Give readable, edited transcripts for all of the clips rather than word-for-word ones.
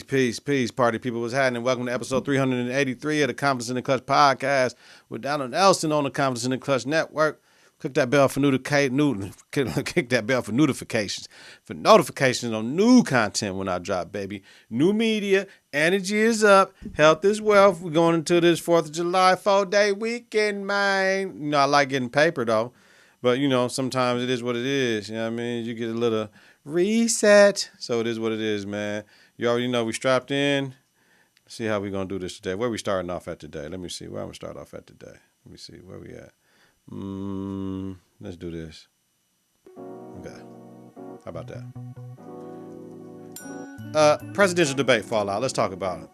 Peace, party people. What's happening? Welcome to episode 383 of the Confidence in the Clutch podcast with Donald Nelson on the Confidence in the Clutch network. Click that bell for Kick that bell for notifications. For notifications on new content when I drop, baby. New media. Energy is up. Health is wealth. We're going into this 4th of July 4-day weekend, man. You know, I like getting paper, though. But, you know, sometimes it is what it is. You know what I mean? You get a little reset. So it is what it is, man. You already know we strapped in. Let's see how we going to do this today. Where we starting off at today? Let me see. Where I'm going to start off at today. Let me see. Where we at? Let's do this. Okay. How about that? Presidential debate fallout. Let's talk about it.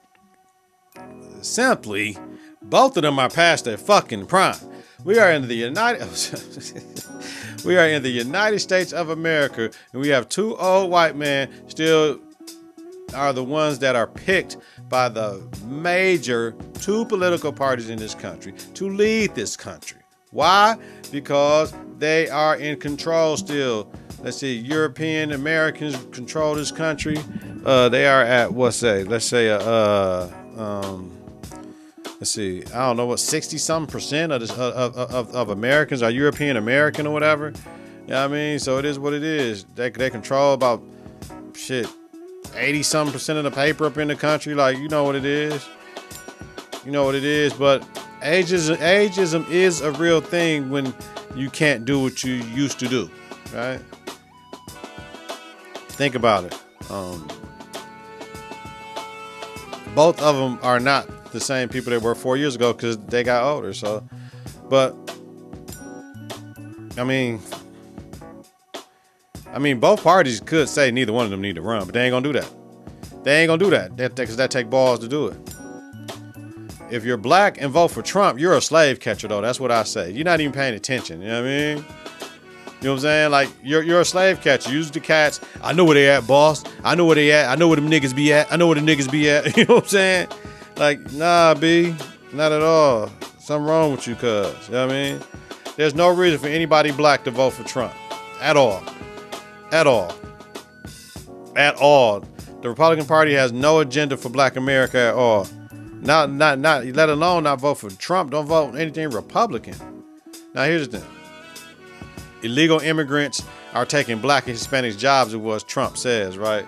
Simply, both of them are past their fucking prime. We are in the United States of America, and we have two old white men still are the ones that are picked by the major two political parties in this country to lead this country. Why? Because they are in control still. Let's see, European Americans control this country. They are at let's see, I don't know what 60-some% of this of Americans are European American or whatever. You know what I mean? So it is what it is. They control about 80-some% of the paper up in the country. Like, you know what it is. You know what it is, but ageism is a real thing when you can't do what you used to do, right? Think about it. Both of them are not the same people they were 4 years ago because they got older. So, but I mean, both parties could say neither one of them need to run, but they ain't gonna do that. They ain't gonna do that because that take balls to do it. If you're black and vote for Trump, you're a slave catcher, though. That's what I say. You're not even paying attention. You know what I mean? You know what I'm saying? Like, you're a slave catcher. Use the cats. I know where they at, boss. I know where they at. I know where them niggas be at. I know where the niggas be at. You know what I'm saying? Like, nah, B. Not at all. Something wrong with you, cuz. You know what I mean? There's no reason for anybody black to vote for Trump. At all. At all. At all. The Republican Party has no agenda for black America at all. Not, let alone not vote for Trump. Don't vote anything Republican. Now, here's the thing. Illegal immigrants are taking black and Hispanics jobs, is what Trump says, right?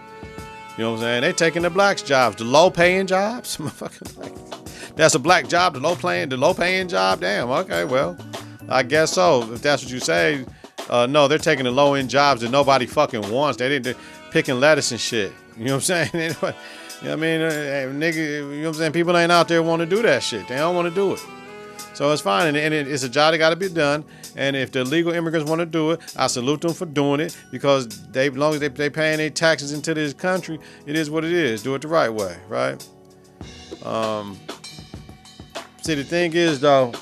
You know what I'm saying? They taking the blacks jobs, the low-paying jobs. That's a black job, the low-paying job? Damn, okay, well, I guess so. If that's what you say. No, they're taking the low-end jobs that nobody fucking wants. They're picking lettuce and shit. You know what I'm saying? You know what I mean? Nigga, you know what I'm saying? People ain't out there want to do that shit. They don't want to do it. So it's fine. And it's a job that got to be done. And if the illegal immigrants want to do it, I salute them for doing it because as long as they paying their taxes into this country, it is what it is. Do it the right way, right? See, the thing is, though,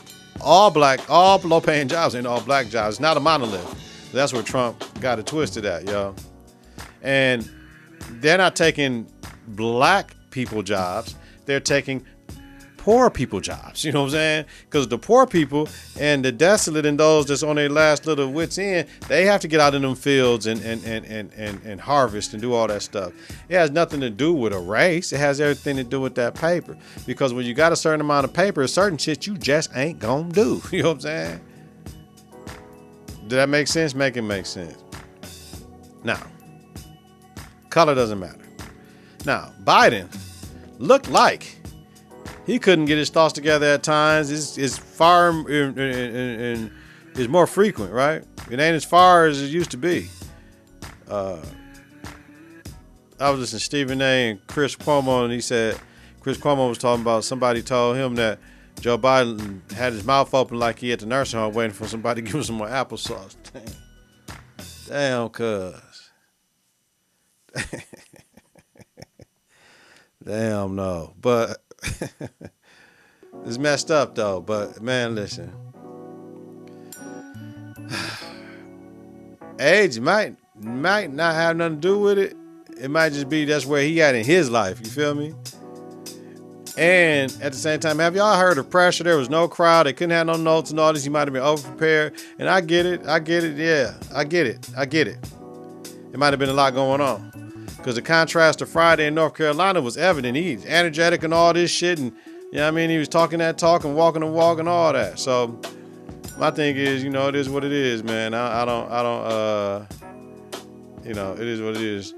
all low-paying jobs ain't all black jobs. It's not a monolith. That's where Trump got it twisted at, yo. And they're not taking black people jobs, they're taking poor people jobs. You know what I'm saying? Because the poor people and the desolate and those that's on their last little wits end, they have to get out in them fields and harvest and do all that stuff. It has nothing to do with a race. It has everything to do with that paper. Because when you got a certain amount of paper, certain shit you just ain't gonna do. You know what I'm saying? Did that make sense? Make it make sense. Now, color doesn't matter. Now, Biden looked like he couldn't get his thoughts together at times. It's far and is more frequent, right? It ain't as far as it used to be. I was listening to Stephen A. and Chris Cuomo, and he said Chris Cuomo was talking about somebody told him that Joe Biden had his mouth open like he at the nursing home waiting for somebody to give him some more applesauce. Damn, cuz. Damn, no. But it's messed up, though. But, man, listen. Age might not have nothing to do with it. It might just be that's where he at in his life. You feel me? And at the same time, have y'all heard of pressure? There was no crowd. They couldn't have no notes and all this. He might have been overprepared. And I get it. Yeah, I get it. It might have been a lot going on. Because the contrast to Friday in North Carolina was evident. He's energetic and all this shit. And, you know what I mean? He was talking that talk and walking the walk and all that. So, my thing is, you know, it is what it is, man. I don't, you know, it is what it is.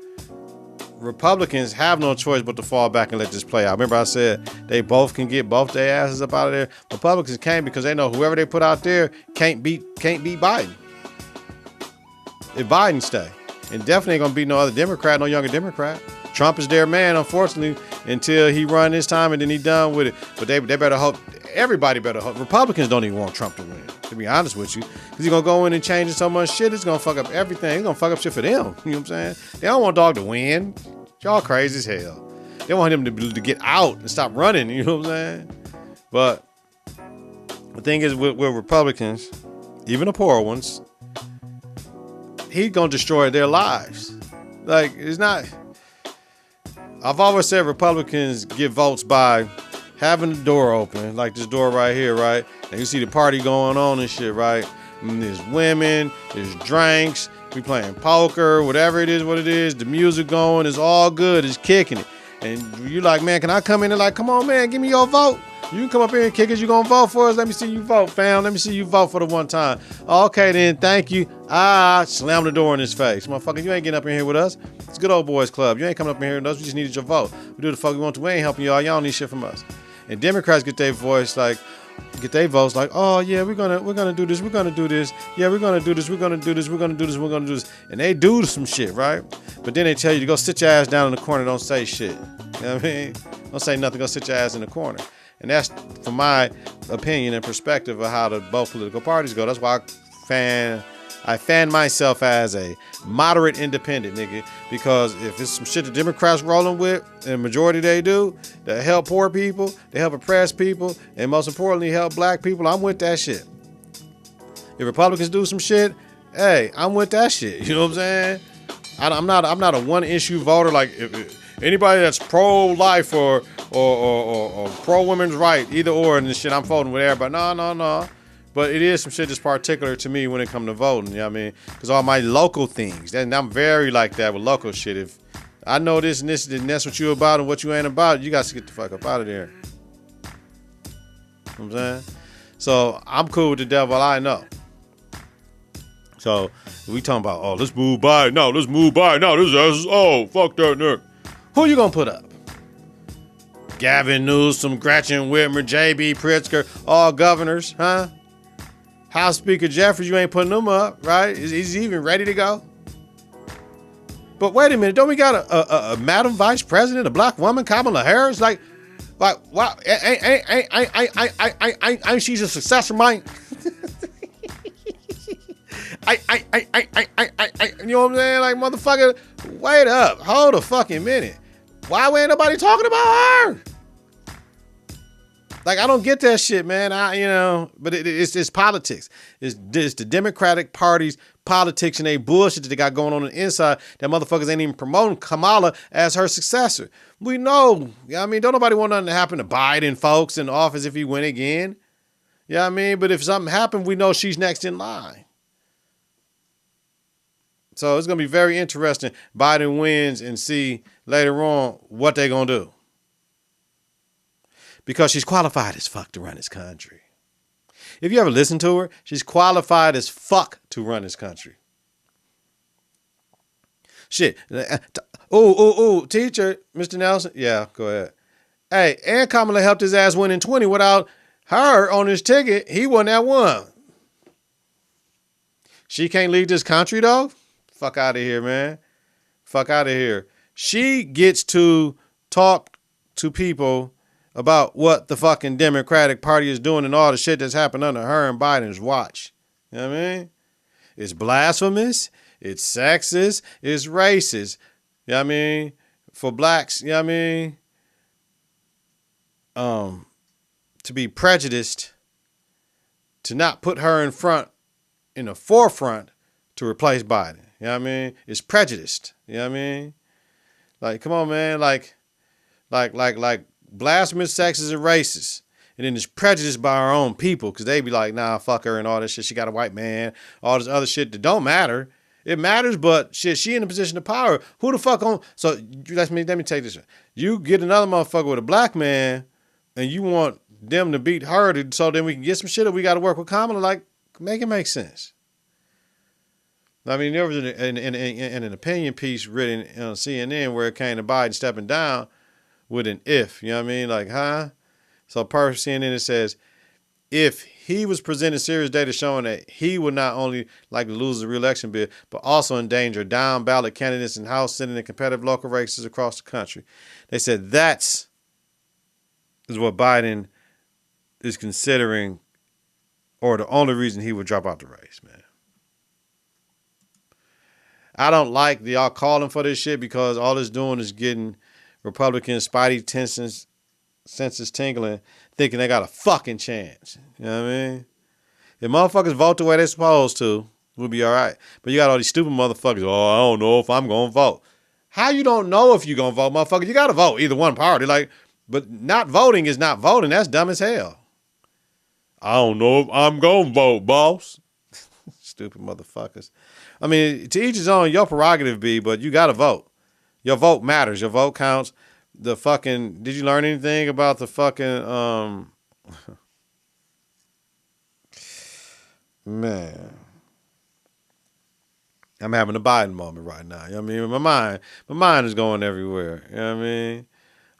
Republicans have no choice but to fall back and let this play out. Remember I said they both can get both their asses up out of there. Republicans can't because they know whoever they put out there can't beat Biden. If Biden stay. And definitely ain't gonna beat no other Democrat, no younger Democrat. Trump is their man, unfortunately, until he run this time and then he done with it. But they better hope, everybody better hope. Republicans don't even want Trump to win, to be honest with you. Because he's going to go in and change so much shit, it's going to fuck up everything. It's going to fuck up shit for them. You know what I'm saying? They don't want dog to win. Y'all crazy as hell. They want him to get out and stop running, you know what I'm saying? But the thing is with Republicans, even the poor ones, he's going to destroy their lives. Like, it's not... I've always said Republicans get votes by having the door open, like this door right here, right? And you see the party going on and shit, right? And there's women, there's drinks, we playing poker, whatever it is, what it is, the music going, it's all good, it's kicking it. And you like, man, can I come in and like, come on, man, give me your vote. You can come up here and kick it. You gonna vote for us? Let me see you vote, fam. Let me see you vote for the one time. Okay, then, thank you. Slam the door in his face. Motherfucker, you ain't getting up in here with us. It's good old boys club. You ain't coming up in here with us. We just needed your vote. We do the fuck we want to. We ain't helping y'all. Y'all don't need shit from us. And Democrats get their voice like, get their votes like, oh yeah, we're gonna do this. We're gonna do this. Yeah, we're gonna do this. We're gonna do this. We're gonna do this. We're gonna do this. And they do some shit, right? But then they tell you to go sit your ass down in the corner. Don't say shit. You know what I mean? Don't say nothing. Go sit your ass in the corner. And that's, from my opinion and perspective of how the both political parties go. That's why I fan myself as a moderate independent, nigga. Because if it's some shit the Democrats rolling with, and the majority they do, that help poor people, they help oppressed people, and most importantly, help black people, I'm with that shit. If Republicans do some shit, hey, I'm with that shit. You know what I'm saying? I'm not a one issue voter. Like if anybody that's pro-life or pro-women's right, either or, and this shit, I'm voting with everybody. No. But it is some shit that's particular to me when it comes to voting, you know what I mean? Because all my local things, and I'm very like that with local shit. If I know this and this, and that's what you about and what you ain't about, you got to get the fuck up out of there. You know what I'm saying? So I'm cool with the devil I know. So we talking about, oh, let's move by. No, let's move by. No, this is, oh, fuck that nigga. Who you gonna put up? Gavin Newsom, Gretchen Whitmer, J.B. Pritzker, all governors, huh? House Speaker Jeffries, you ain't putting them up, right? Is he even ready to go? But wait a minute, don't we got a Madam Vice President, a black woman, Kamala Harris? Like, wow, ain't she a successor, Mike? You know what I'm saying? Like, motherfucker, wait up, hold a fucking minute. Why ain't nobody talking about her? Like, I don't get that shit, man. But it's politics. It's the Democratic Party's politics and they bullshit that they got going on the inside that motherfuckers ain't even promoting Kamala as her successor. We know. I mean, don't nobody want nothing to happen to Biden, folks, in office if he win again. You know what I mean? But if something happened, we know she's next in line. So it's going to be very interesting. Biden wins and see later on what they're going to do. Because she's qualified as fuck to run this country. If you ever listen to her, she's qualified as fuck to run this country. Shit. Teacher, Mr. Nelson. Yeah, go ahead. Hey, and Kamala helped his ass win in 20. Without her on his ticket, he wouldn't have won. She can't lead this country, though? Fuck out of here, man. Fuck out of here. She gets to talk to people about what the fucking Democratic Party is doing and all the shit that's happened under her and Biden's watch. You know what I mean? It's blasphemous. It's sexist. It's racist. You know what I mean? For blacks, you know what I mean? To be prejudiced, to not put her in the forefront to replace Biden. You know what I mean? It's prejudiced. You know what I mean? Like, come on, man. Like blasphemous, sexist, and racist. And then it's prejudiced by our own people because they be like, nah, fuck her and all this shit. She got a white man, all this other shit that don't matter. It matters, but shit, she in a position of power. Who the fuck on? So let me take this. You get another motherfucker with a black man, and you want them to beat her so then we can get some shit, or we got to work with Kamala. Like, make it make sense. I mean, there was an opinion piece written on CNN where it came to Biden stepping down with an if. You know what I mean? Like, huh? So per CNN it says, if he was presenting serious data showing that he would not only likely lose the re-election bid, but also endanger down ballot candidates in House, Senate, and competitive local races across the country. They said that's what Biden is considering, or the only reason he would drop out the race, man. I don't like y'all calling for this shit because all it's doing is getting Republican spidey senses tingling, thinking they got a fucking chance. You know what I mean? If motherfuckers vote the way they're supposed to, we'll be all right. But you got all these stupid motherfuckers, I don't know if I'm going to vote. How you don't know if you're going to vote, motherfucker? You got to vote, either one party. Like, but not voting is not voting. That's dumb as hell. I don't know if I'm going to vote, boss. Stupid motherfuckers. I mean, to each his own, your prerogative be, but you got to vote. Your vote matters. Your vote counts. The fucking, did you learn anything about the fucking, man, I'm having a Biden moment right now. You know what I mean? My mind is going everywhere. You know what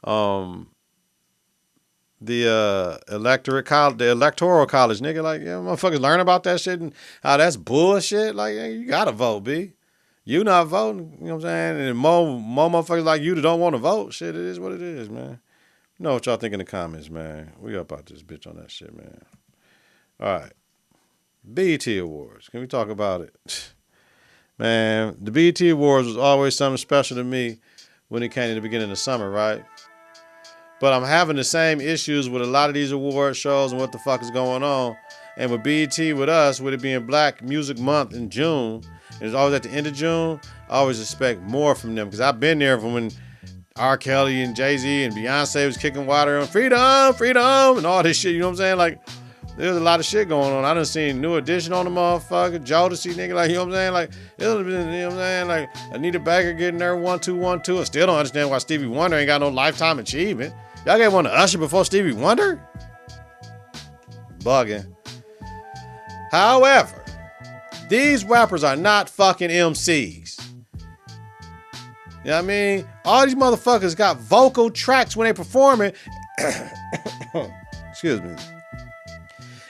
I mean? The electoral college, nigga, like, yeah, motherfuckers learn about that shit and how that's bullshit. Like, yeah, you gotta vote, B. You not voting, you know what I'm saying? And more motherfuckers like you that don't want to vote, shit, it is what it is, man. You know what y'all think in the comments, man. We up out this bitch on that shit, man. All right. BET Awards. Can we talk about it? Man, the BET Awards was always something special to me when it came to the beginning of summer, right? But I'm having the same issues with a lot of these award shows and what the fuck is going on. And with BET, with us, with it being Black Music Month in June, and it's always at the end of June, I always expect more from them. Because I've been there from when R. Kelly and Jay-Z and Beyonce was kicking water on freedom, freedom, and all this shit. You know what I'm saying? Like, there's a lot of shit going on. I done seen New Edition on the motherfucker, Jodeci, nigga, like, you know what I'm saying? Like, it was, you know what I'm saying? Like, Anita Baker getting there 1, 2, 1, 2. I still don't understand why Stevie Wonder ain't got no lifetime achievement. Y'all gave one to Usher before Stevie Wonder? Bugging. However, these rappers are not fucking MCs. You know what I mean? All these motherfuckers got vocal tracks when they performing. Excuse me.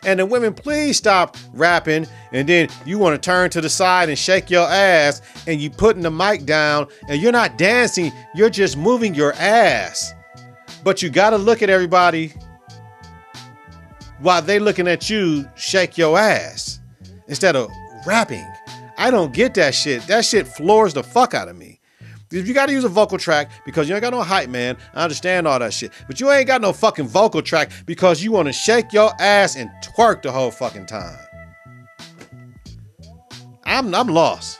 And the women, please stop rapping, and then you want to turn to the side and shake your ass, and you putting the mic down, and you're not dancing, you're just moving your ass. But you got to look at everybody while they looking at you shake your ass instead of rapping. I don't get that shit. That shit floors the fuck out of me. If you got to use a vocal track because you ain't got no hype, man, I understand all that shit. But you ain't got no fucking vocal track because you want to shake your ass and twerk the whole fucking time. I'm lost.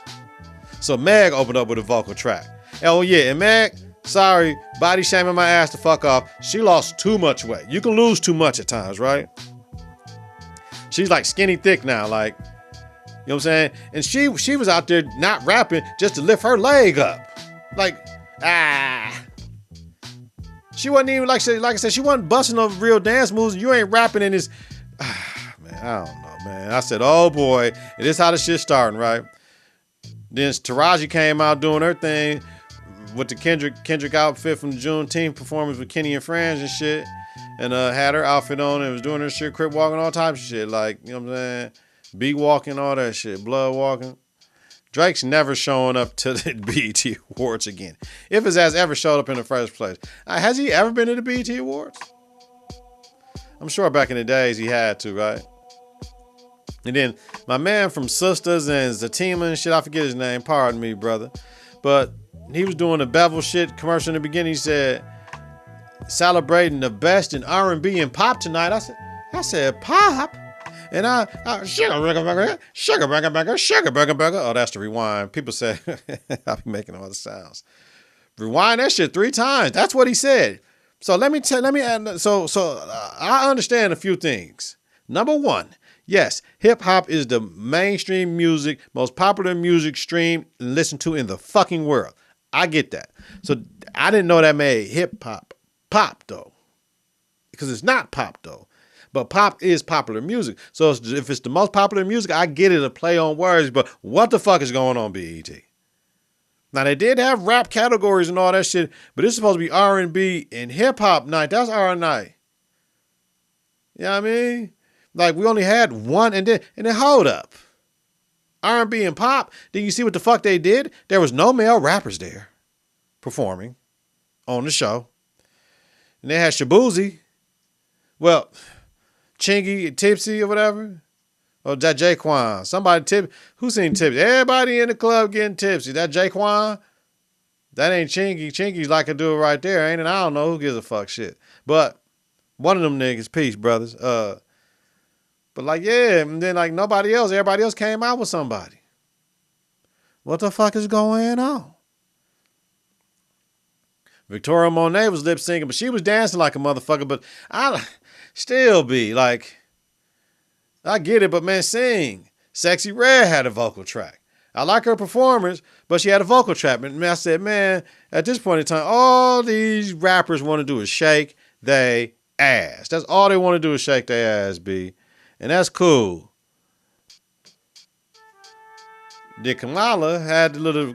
So Meg opened up with a vocal track. Oh yeah, and Meg, sorry, body shaming my ass to fuck off. She lost too much weight. You can lose too much at times, right? She's like skinny thick now, like, you know what I'm saying? And she was out there not rapping just to lift her leg up. Like, she wasn't even, like I said, she wasn't busting no real dance moves. You ain't rapping in this, man, I don't know, man. I said, oh boy, it is how the shit's starting, right? Then Taraji came out doing her thing with the Kendrick outfit from the Juneteenth performance with Kenny and Friends and shit. And had her outfit on and was doing her shit, crip walking, all types of shit. Like, you know what I'm saying? Beat walking, all that shit. Blood walking. Drake's never showing up to the BET Awards again. If his ass ever showed up in the first place. Has he ever been to the BET Awards? I'm sure back in the days he had to, right? And then my man from Sisters and Zatima and shit, I forget his name. Pardon me, brother. But he was doing a Bevel shit commercial in the beginning. He said, celebrating the best in R&B and pop tonight. I said pop? And sugar burger. Oh, that's the rewind. People say, I'll be making all the sounds. Rewind that shit 3 times. That's what he said. So let me add, so I understand a few things. Number one, Yes, hip hop is the mainstream music, most popular music streamed and listened to in the fucking world. I get that. So I didn't know that made hip hop pop though, because it's not pop though. But pop is popular music. So if it's the most popular music, I get it, a play on words. But what the fuck is going on, BET? Now, they did have rap categories and all that shit, but it's supposed to be R&B and hip-hop night. That's our night. You know what I mean? Like, we only had one, and then hold up. R&B and pop, then you see what the fuck they did? There was no male rappers there performing on the show. And they had Shabuzi. Well, Chingy, Tipsy or whatever. Or that Jaquan. Somebody tip. Who seen Tipsy? Everybody in the club getting tipsy. That Jaquan? That ain't Chingy. Chingy's like a dude right there, ain't it? I don't know who gives a fuck shit. But one of them niggas, peace, brothers. But like, yeah, and then like nobody else. Everybody else came out with somebody. What the fuck is going on? Victoria Monet was lip syncing, but she was dancing like a motherfucker. But I still be like, I get it, but man, sing. Sexy Red had a vocal track. I like her performance, but she had a vocal track. And I said, man, at this point in time, all these rappers want to do is shake they ass. That's all they want to do is shake their ass, B. And that's cool. Then Kamala had the little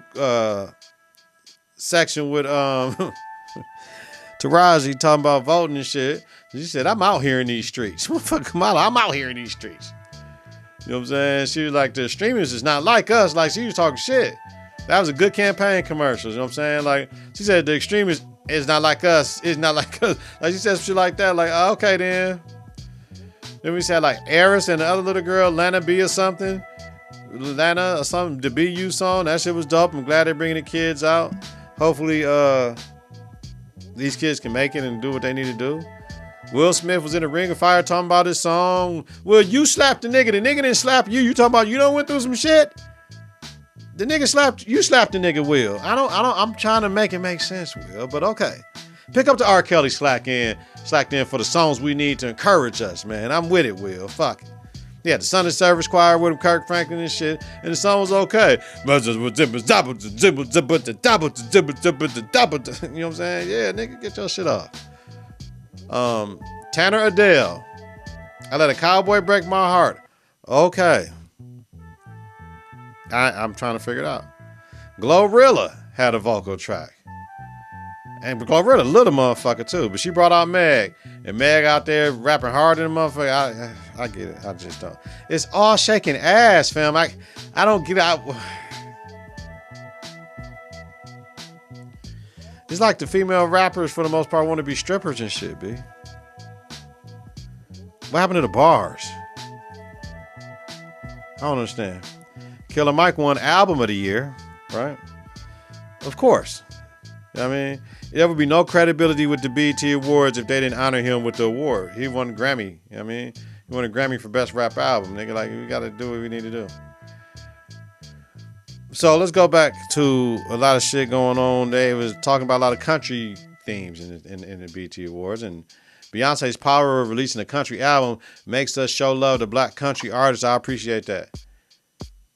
section with Taraji talking about voting and shit. She said, I'm out here in these streets. Fuck Kamala, I'm out here in these streets. You know what I'm saying? She was like, the streamers is not like us. Like, she was talking shit. That was a good campaign commercial. You know what I'm saying? Like, she said, the extremists is not like us. It's not like us. Like, she said shit like that. Like, oh, okay, then. Then we said, like, Eris and the other little girl, Lana B or something. Lana or something, the BU song. That shit was dope. I'm glad they're bringing the kids out. Hopefully, these kids can make it and do what they need to do. Will Smith was in the Ring of Fire talking about his song. Will, you slapped the nigga. The nigga didn't slap you. You talking about you done went through some shit? The nigga slapped you. Slapped the nigga, Will. I'm trying to make it make sense, Will, but okay. Pick up the R. Kelly slacked in for the songs we need to encourage us, man. I'm with it, Will. Fuck it. Yeah, the Sunday Service Choir with him, Kirk Franklin and shit, and the song was okay. You know what I'm saying? Yeah, nigga, get your shit off. Tanner Adele. I let a cowboy break my heart. Okay. I'm trying to figure it out. Glorilla had a vocal track. And Glorilla, little motherfucker too, but she brought out Meg. And Meg out there rapping harder than a motherfucker. I get it. I just don't. It's all shaking ass, fam. I don't get out. It's like the female rappers, for the most part, want to be strippers and shit, B. What happened to the bars? I don't understand. Killer Mike won Album of the Year, right? Of course. You know what I mean? There would be no credibility with the BET Awards if they didn't honor him with the award. He won a Grammy. You know what I mean? He won a Grammy for Best Rap Album. Nigga, like, we got to do what we need to do. So let's go back to a lot of shit going on. They was talking about a lot of country themes in the BET Awards, and Beyonce's power of releasing a country album makes us show love to black country artists. I appreciate that.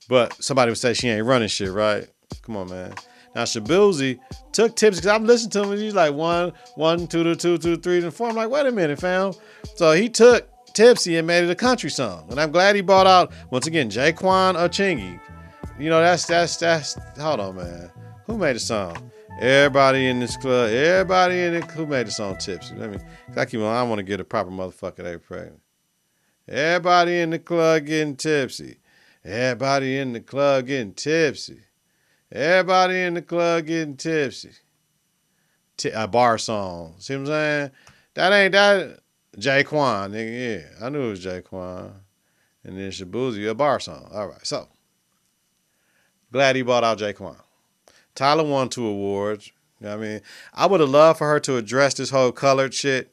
But somebody would say she ain't running shit, right? Come on, man. Now Shabuzi took tips because I'm listening to him and he's like 1, 2, 2, 2, 3, and 4. I'm like, wait a minute, fam. So he took Tipsy and made it a country song, and I'm glad he brought out once again Jaquan or Chingy. You know, that's hold on, man. Who made the song? Everybody in this club, who made the song Tipsy? I want to get a proper motherfucker they pregnant. Everybody in the club getting tipsy. Everybody in the club getting tipsy. Everybody in the club getting tipsy. A bar song. See what I'm saying? That ain't that. Jaquan, nigga, yeah. I knew it was Jaquan. And then Shabuzi, a bar song. All right, so. Glad he bought out Jaquan. Tyler won 2 awards. You know what I mean? I would have loved for her to address this whole colored shit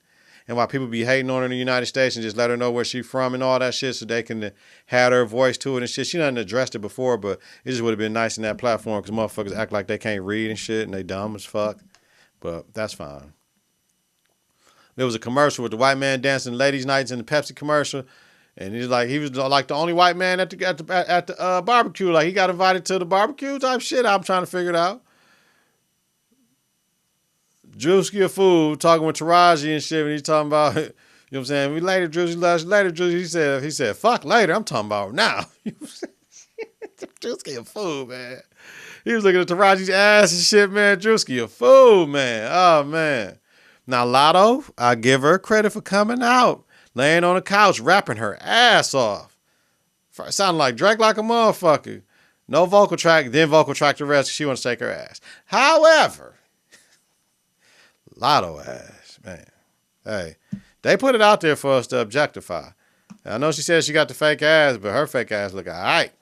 and why people be hating on her in the United States and just let her know where she's from and all that shit so they can have her voice to it and shit. She done addressed it before, but it just would have been nice in that platform because motherfuckers act like they can't read and shit and they dumb as fuck. But that's fine. There was a commercial with the white man dancing ladies' nights in the Pepsi commercial. And he was like the only white man at the barbecue. Like he got invited to the barbecue type shit. I'm trying to figure it out. Drewski a fool talking with Taraji and shit. And he's talking about, you know what I'm saying? We later, Drewski, later, Drewski. He said, fuck later. I'm talking about now. Drewski a fool, man. He was looking at Taraji's ass and shit, man. Drewski a fool, man. Oh, man. Now, Lotto, I give her credit for coming out, laying on the couch, rapping her ass off. Sounding like Drake like a motherfucker. No vocal track, then vocal track the rest. She wants to take her ass. However, Lotto ass, man. Hey, they put it out there for us to objectify. I know she said she got the fake ass, but her fake ass look all right.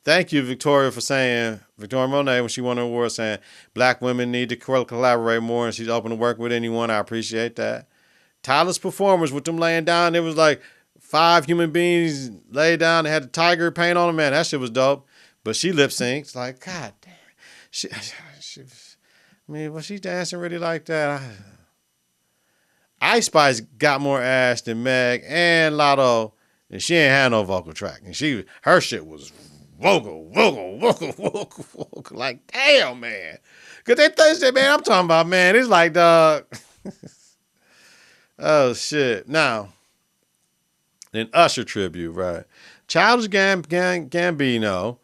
Thank you, Victoria Monet, when she won the award, saying black women need to collaborate more, and she's open to work with anyone. I appreciate that. Tyler's performance with them laying down, it was like 5 human beings laid down. They had the tiger paint on them, man. That shit was dope. But she lip syncs. Like, God damn. Was she dancing really like that? Ice Spice got more ass than Meg and Lotto, and she ain't had no vocal track. And her shit was vocal. Like, damn, man. Because they Thursday, man, I'm talking about, man, it's like, dog. Oh, shit. Now, then Usher tribute, right? Childish Gambino,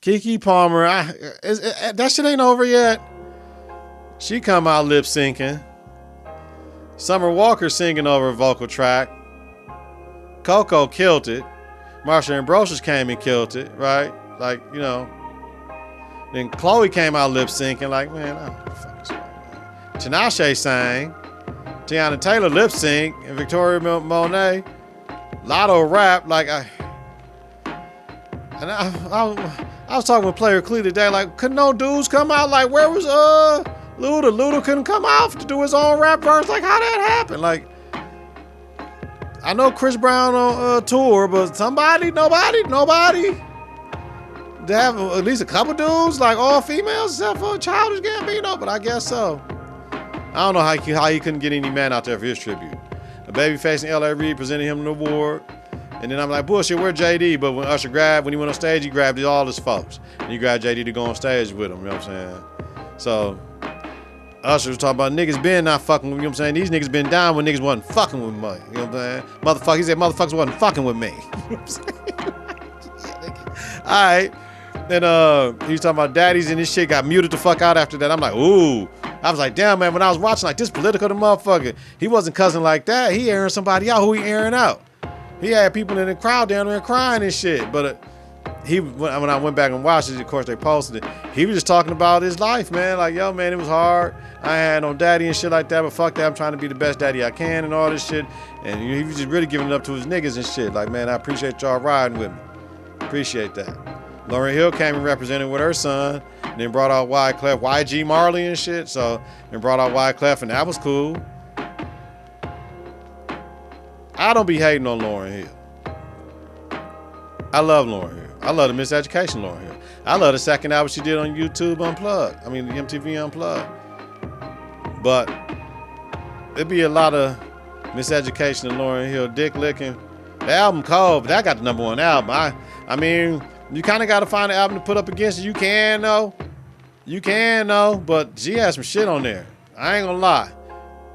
Keke Palmer. That shit ain't over yet. She come out lip syncing. Summer Walker singing over a vocal track. Coco killed it. Marsha Ambrosius came and killed it, right? Like, you know. Then Chloe came out lip syncing, like, man, I don't know what the fuck is going on. Tinashe sang. Tiana Taylor lip sync. And Victoria Monet. Lotto rap. Like, I was talking with Player Clee today, like, couldn't no dudes come out? Like, where was Luda? Luda couldn't come out to do his own rap verse. Like, how that happened? Like, I know Chris Brown on tour, but nobody. They have at least a couple dudes, like all females, except for Childish Gambino, but I guess so. I don't know how he couldn't get any man out there for his tribute. A Babyface and L.A. Reid presented him an award. And then I'm like, bullshit, where JD? But when Usher when he went on stage, he grabbed all his folks. And he grabbed JD to go on stage with him, you know what I'm saying? So, Usher was talking about niggas been not fucking with me, you know what I'm saying? These niggas been down when niggas wasn't fucking with me, you know what I'm saying? He said motherfuckers wasn't fucking with me. You know what I'm saying? All right. Then he was talking about daddies and this shit got muted the fuck out after that. I'm like, ooh. I was like, damn, man, when I was watching like this political the motherfucker, he wasn't cussing like that. He airing somebody out. Who he airing out? He had people in the crowd down there crying and shit. But when I went back and watched it, of course they posted it. He was just talking about his life, man. Like, yo, man, it was hard. I had no daddy and shit like that, but fuck that. I'm trying to be the best daddy I can and all this shit. And he was just really giving it up to his niggas and shit. Like, man, I appreciate y'all riding with me. Appreciate that. Lauryn Hill came and represented with her son, and then brought out Wyclef, YG Marley and shit. So, and brought out Wyclef, and that was cool. I don't be hating on Lauryn Hill. I love Lauryn Hill. I love the Miseducation Lauryn Hill. I love the second album she did on YouTube Unplugged. I mean, the MTV Unplugged. But it'd be a lot of Miseducation and Lauryn Hill dick licking. The album cold, but that got the #1 album. I mean, you kind of got to find an album to put up against it. You can, though. But she has some shit on there. I ain't gonna lie.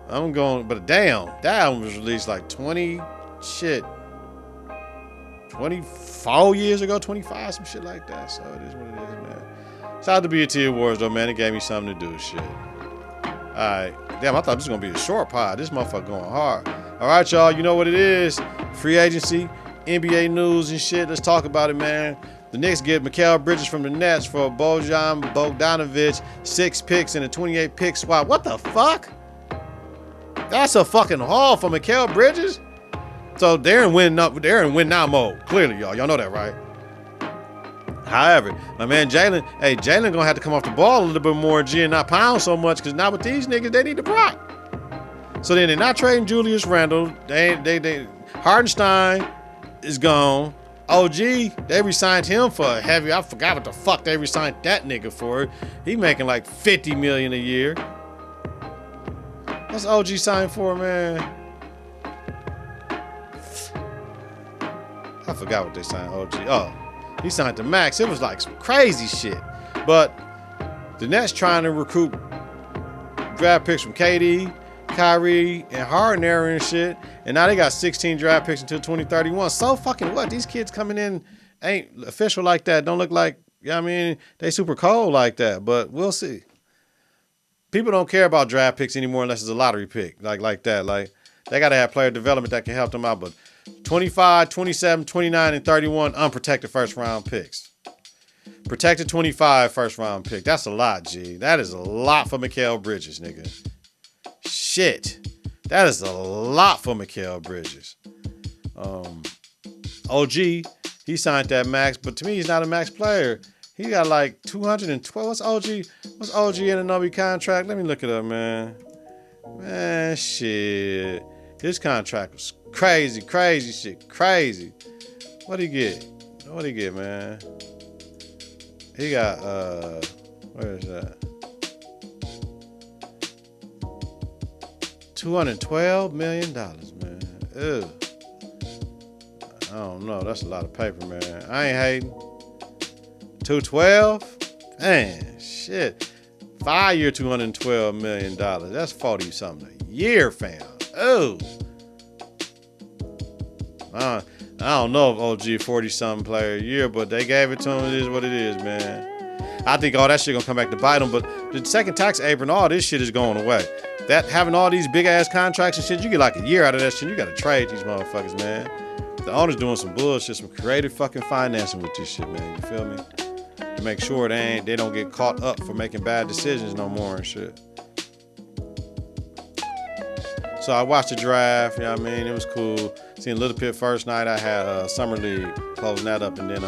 But damn, that album was released like 24 years ago, 25, some shit like that. So it is what it is, man. Shout out to BET Awards, though, man. It gave me something to do, shit. All right. Damn, I thought this was going to be a short pod. This motherfucker going hard. All right, y'all. You know what it is. Free agency, NBA news and shit. Let's talk about it, man. The Knicks get Mikal Bridges from the Nets for Bojan Bogdanovic, 6 picks and a 28-pick swap. What the fuck? That's a fucking haul for Mikal Bridges? So they're in win now mode. Clearly, y'all. Y'all know that, right? However, my man Jalen, Jalen gonna have to come off the ball a little bit more, G, and not pound so much, because not with these niggas, they need to block. So then they're not trading Julius Randle. Hartenstien is gone. OG, they re-signed him for heavy. I forgot what the fuck they re-signed that nigga for. He making like $50 million a year. What's OG signed for, man? I forgot what they signed OG. Oh, he signed the max. It was like some crazy shit. But the Nets trying to recruit draft picks from KD, Kyrie, and Harden era and shit. And now they got 16 draft picks until 2031. So fucking what? These kids coming in ain't official like that. Don't look like, you know what I mean, they super cold like that. But we'll see. People don't care about draft picks anymore unless it's a lottery pick like that. Like, they got to have player development that can help them out. But 25, 27, 29, and 31 unprotected first-round picks. Protected 25 first-round pick. That's a lot, G. That is a lot for Mikal Bridges, nigga. Shit. That is a lot for Mikal Bridges. OG, he signed that max, but to me, he's not a max player. He got like 212. What's OG in a Nobi contract? Let me look it up, man. Man, shit. His contract was crazy shit. Crazy. What'd he get, man? He got, where is that? $212 million, man. Ew. I don't know. That's a lot of paper, man. I ain't hating. 212? Man, shit. 5 year, $212 million. That's 40 something a year, fam. Oh. I don't know if OG 40 something player a year, but they gave it to him. It is what it is, man. I think all that shit gonna come back to bite him, but the second tax apron, all this shit is going away. That having all these big ass contracts and shit, you get like a year out of that shit. You gotta trade these motherfuckers, man. The owner's doing some bullshit, some creative fucking financing with this shit, man. You feel me? To make sure they don't get caught up for making bad decisions no more and shit. So I watched the draft, you know what I mean? It was cool. Seen Little Pit first night. I had Summer League closing that up. And then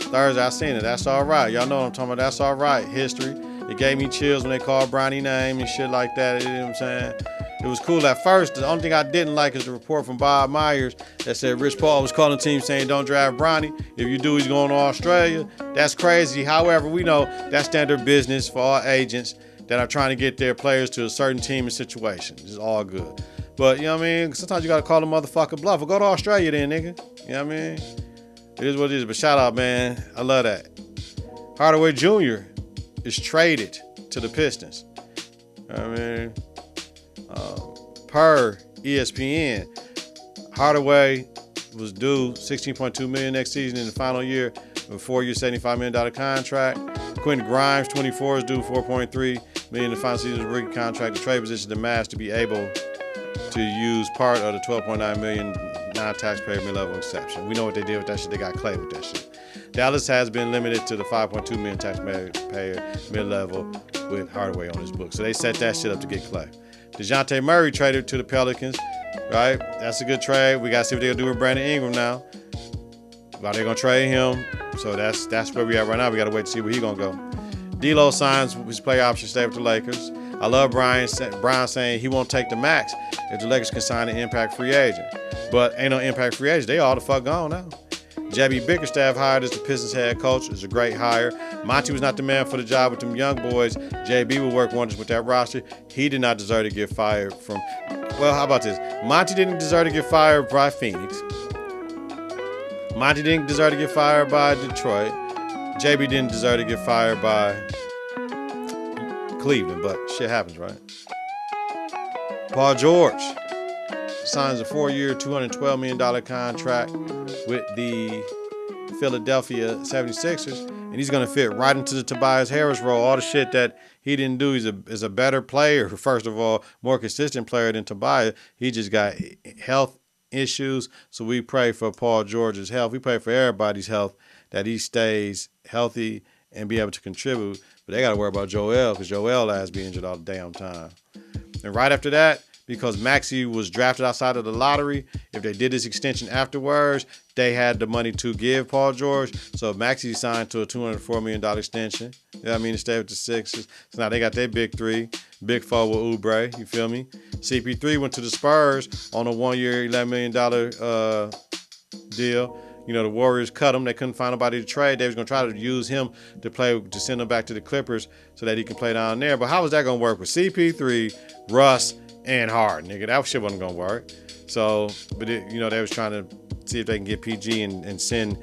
Thursday I seen it. That's all right. Y'all know what I'm talking about. That's all right. History. It gave me chills when they called Bronny name and shit like that. You know what I'm saying? It was cool at first. The only thing I didn't like is the report from Bob Myers that said Rich Paul was calling teams saying don't draft Bronny. If you do, he's going to Australia. That's crazy. However, we know that's standard business for all agents that are trying to get their players to a certain team and situation. It's all good. But, you know what I mean? Sometimes you got to call a motherfucker bluff. Or go to Australia then, nigga. You know what I mean? It is what it is. But shout out, man. I love that. Hardaway Jr. is traded to the Pistons. You know what I mean? Per ESPN, Hardaway was due $16.2 million next season in the final year of a 4-year, $75 million contract. Quentin Grimes, 24, is due $4.3 million in the final season of the rookie contract. The trade position the Mavs to be able to use part of the $12.9 million non-taxpayer mid-level exception. We know what they did with that shit. They got Klay with that shit. Dallas has been limited to the $5.2 million taxpayer mid-level with Hardaway on his book. So they set that shit up to get Klay. Dejounte Murray traded to the Pelicans, right? That's a good trade. We got to see what they're going to do with Brandon Ingram now. Are they going to trade him? So that's where we at right now. We got to wait to see where he's going to go. D'Lo signs his player option stay with the Lakers. I love Brian saying he won't take the max if the Lakers can sign an impact free agent. But ain't no impact free agent. They all the fuck gone now. Bickerstaff hired as the Pistons head coach. It's a great hire. Monty was not the man for the job with them young boys. JB will work wonders with that roster. He did not deserve to get fired from... Well, how about this? Monty didn't deserve to get fired by Phoenix. Monty didn't deserve to get fired by Detroit. JB didn't deserve to get fired by Cleveland, but shit happens, right? Paul George signs a 4-year, $212 million contract with the Philadelphia 76ers, and he's going to fit right into the Tobias Harris role. All the shit that he didn't do, is a better player, first of all, more consistent player than Tobias. He just got health issues, so we pray for Paul George's health. We pray for everybody's health, that he stays healthy and be able to contribute. But they got to worry about Joel, because Joel has been injured all the damn time. And right after that, because Maxey was drafted outside of the lottery, if they did this extension afterwards, they had the money to give Paul George. So Maxey signed to a $204 million extension. You know what I mean? To stay with the Sixers. So now they got their big three. Big four with Oubre. You feel me? CP3 went to the Spurs on a 1-year, $11 million deal. You know, the Warriors cut him. They couldn't find nobody to trade. They was going to try to use him to send him back to the Clippers so that he can play down there. But how was that going to work with CP3, Russ, and Harden, nigga? That shit wasn't going to work. So, but they was trying to see if they can get PG and send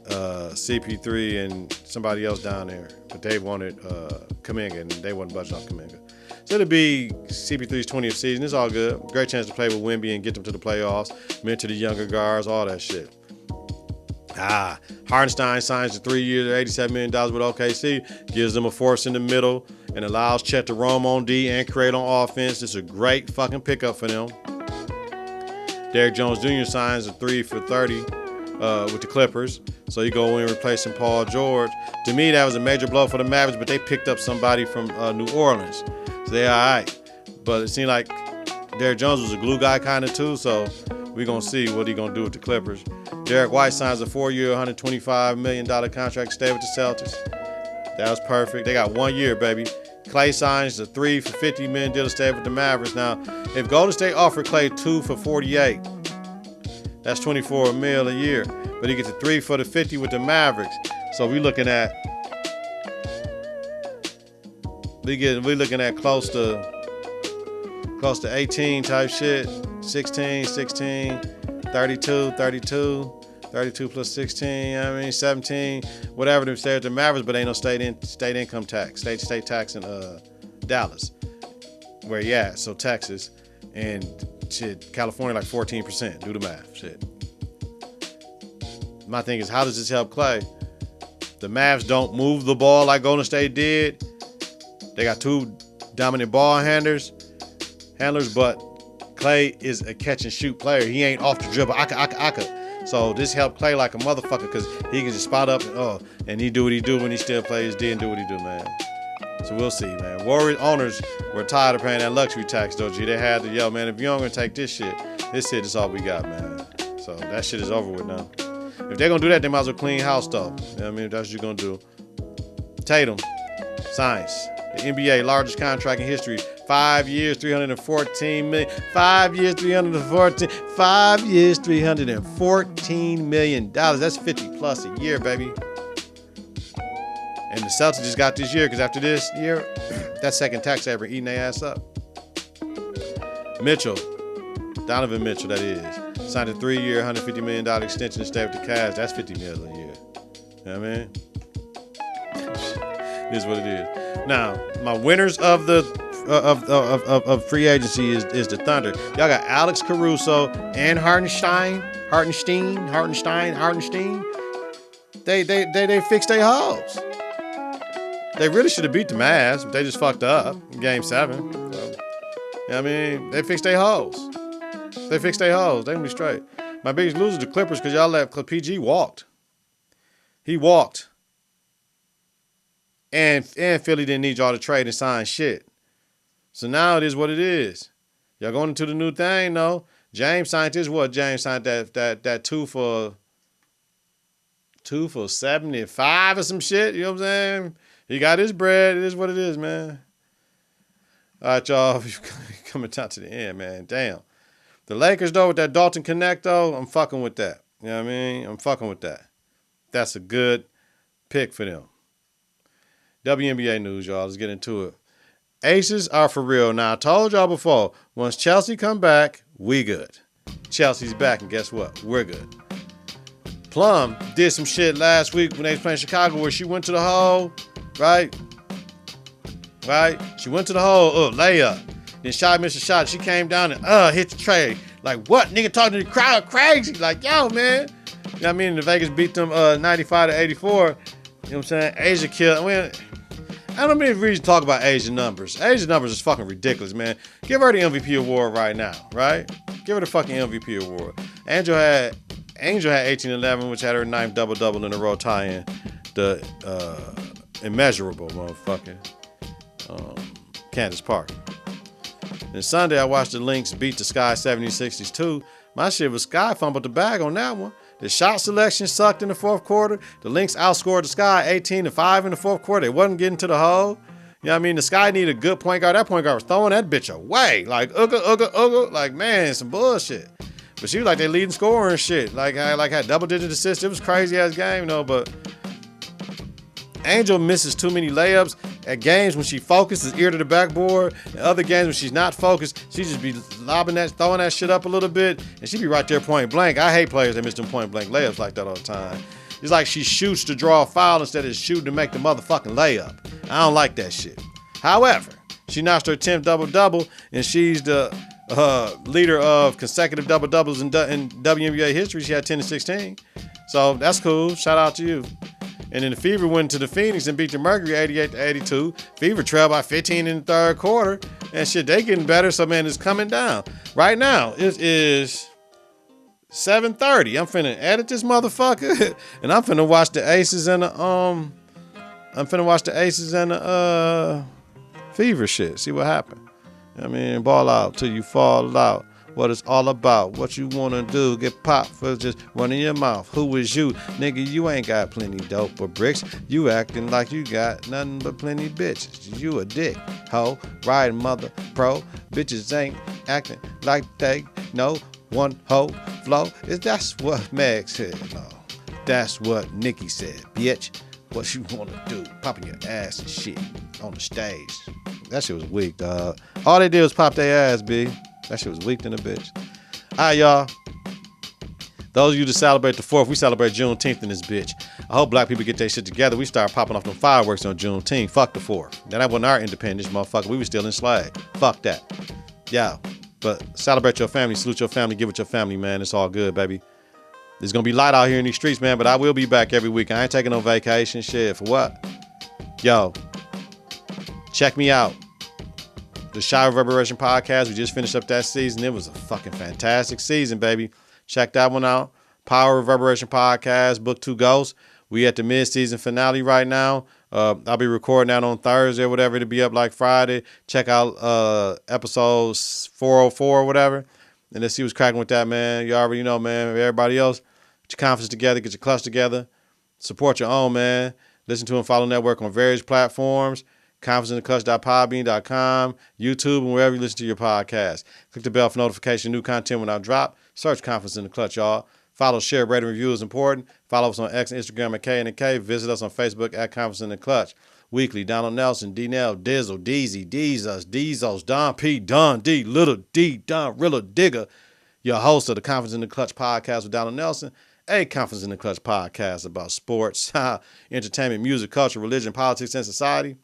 CP3 and somebody else down there. But they wanted Kuminga, and they wasn't budging off Kuminga. So it'll be CP3's 20th season. It's all good. Great chance to play with Wemby and get them to the playoffs. Mentor the younger guards, all that shit. Hartenstien signs a 3 years, $87 million with OKC. Gives them a force in the middle and allows Chet to roam on D and create on offense. This is a great fucking pickup for them. Derrick Jones Jr. signs a 3 for $30 with the Clippers. So you go in replacing Paul George. To me, that was a major blow for the Mavericks, but they picked up somebody from New Orleans. So they're all right. But it seemed like Derrick Jones was a glue guy kind of too, so we're going to see what he's going to do with the Clippers. Derek White signs a 4-year, $125 million contract to stay with the Celtics. That was perfect. They got 1 year, baby. Klay signs a 3 for $50 million deal to stay with the Mavericks. Now, if Golden State offered Klay 2 for $48, that's $24 million a year. But he gets a 3 for the $50 with the Mavericks. So we're looking at close to 18 type shit. 16, 32 plus 16, 17, whatever they say at the Mavericks, but ain't no state income tax, state tax in Dallas, where you at, so Texas, and shit, California like 14%, do the math, shit. My thing is, how does this help Klay? The Mavs don't move the ball like Golden State did. They got 2 dominant ball handlers, but Klay is a catch and shoot player. He ain't off the dribble. So this helped Klay like a motherfucker because he can just spot up and he do what he do when he still plays D and do what he do, man. So we'll see, man. Warriors owners were tired of paying that luxury tax, though, G. They had to, man, if you don't gonna take this shit is all we got, man. So that shit is over with now. If they're gonna do that, they might as well clean house, though. You know what I mean? If that's what you're gonna do. Tatum signs the NBA largest contract in history. 5 years, $314 million. 5 years, $314 million. That's 50 plus a year, baby. And the Celtics just got this year because after this year, that second tax ever eating their ass up. Donovan Mitchell, that is, signed a 3-year, $150 million extension to stay with the Cavs. That's $50 million a year. You know what I mean? It is what it is. Now, my winners of the free agency is the Thunder. Y'all got Alex Caruso and Hartenstien. They fixed their hoes. They really should have beat the Mavs, but they just fucked up in Game 7. So, you know what I mean? They fixed their hoes. They can be straight. My biggest loser, the Clippers, because y'all let PG walked. He walked. And Philly didn't need y'all to trade and sign shit. So now it is what it is. Y'all going into the new thing, though. James signed this. What? James signed that 2 for 75 or some shit. You know what I'm saying? He got his bread. It is what it is, man. All right, y'all. Coming down to the end, man. Damn. The Lakers, though, with that Dalton Connect, though, I'm fucking with that. You know what I mean? I'm fucking with that. That's a good pick for them. WNBA news, y'all. Let's get into it. Aces are for real. Now, I told y'all before, once Chelsea come back, we good. Chelsea's back, and guess what? We're good. Plum did some shit last week when they was playing Chicago where she went to the hole, right? She went to the hole, layup. Then shot, missed a shot. She came down and hit the tray. Like, what? Nigga talking to the crowd crazy. Like, yo, man. You know what I mean? The Vegas beat them 95 to 84. You know what I'm saying? Asia killed. I don't mean reason to talk about Asia numbers. Asia numbers is fucking ridiculous, man. Give her the MVP award right now, right? Give her the fucking MVP award. Angel had 18-11, which had her 9th double-double in a row, tying the immeasurable motherfucking Candace Parker. Then Sunday, I watched the Lynx beat the Sky 70-60s too. My shit was Sky fumbled the bag on that one. The shot selection sucked in the fourth quarter. The Lynx outscored the Sky 18-5 in the fourth quarter. They wasn't getting to the hole. You know what I mean? The Sky needed a good point guard. That point guard was throwing that bitch away. Like, like, man, some bullshit. But she was like their leading scorer and shit. Like had double-digit assists. It was crazy-ass game, but Angel misses too many layups, At games when she focuses, ear to the backboard. And other games when she's not focused, she just be lobbing that, throwing that shit up a little bit, and she be right there point blank. I hate players that miss them point blank layups like that all the time. It's like she shoots to draw a foul instead of shooting to make the motherfucking layup. I don't like that shit. However, she notched her 10th double-double, and she's the leader of consecutive double-doubles in WNBA history. She had 10 and 16. So that's cool. Shout out to you. And then the Fever went to the Phoenix and beat the Mercury 88-82. Fever trailed by 15 in the third quarter. And shit, they getting better, so man, it's coming down. Right now, it is 7:30. I'm finna edit this motherfucker. And I'm finna watch the Aces and the Fever shit. See what happened. I mean, ball out till you fall out. What it's all about, what you wanna do, get popped for just running your mouth. Who is you? Nigga, you ain't got plenty dope or bricks. You acting like you got nothing but plenty bitches. You a dick, ho, riding mother, pro. Bitches ain't acting like they know one hoe flow. That's what Meg said, no. That's what Nikki said, bitch. What you wanna do, popping your ass and shit on the stage. That shit was weak, dog. All they did was pop their ass, B. That shit was weak than a bitch. All right, y'all. Those of you that celebrate the 4th, we celebrate Juneteenth in this bitch. I hope black people get their shit together. We start popping off them fireworks on Juneteenth. Fuck the 4th. That wasn't our independence, motherfucker. We were still enslaved. Fuck that. Yeah. But celebrate your family. Salute your family. Give it your family, man. It's all good, baby. It's going to be light out here in these streets, man, but I will be back every week. I ain't taking no vacation. Shit. For what? Yo. Check me out. The Shy Reverberation Podcast. We just finished up that season. It was a fucking fantastic season, baby. Check that one out. Power Reverberation Podcast, Book 2 Ghosts. We at the mid-season finale right now. I'll be recording that on Thursday or whatever. It'll be up like Friday. Check out episodes 404 or whatever. And let's see what's cracking with that, man. You already know, man. Everybody else, get your confidence together. Get your clutch together. Support your own, man. Listen to and follow Network on various platforms. ConfidenceInTheClutch.podbean.com, YouTube, and wherever you listen to your podcast. Click the bell for notification, new content when I drop. Search Confidence in the Clutch, y'all. Follow, share, rate, and review is important. Follow us on X and Instagram at KITK. Visit us on Facebook at Confidence in the Clutch. Weekly, Donald Nelson, D-Nell, Dizzle, Deezy, Deezos, Don P, Don D, Little D, Don Rilla Digger. Your host of the Confidence in the Clutch podcast with Donald Nelson. A Confidence in the Clutch podcast about sports, entertainment, music, culture, religion, politics, and society.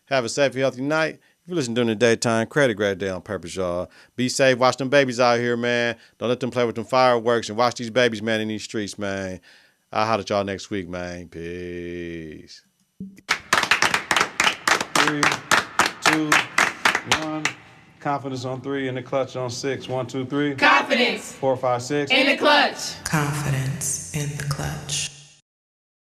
Have a safe, healthy night. If you listen during the daytime, credit great day on purpose, y'all. Be safe. Watch them babies out here, man. Don't let them play with them fireworks, and watch these babies, man, in these streets, man. I'll holler at y'all next week, man. Peace. 3, 2, 1. Confidence on 3, in the clutch on 6. 1, 2, 3. Confidence. 4, 5, 6. In the clutch. Confidence in the clutch.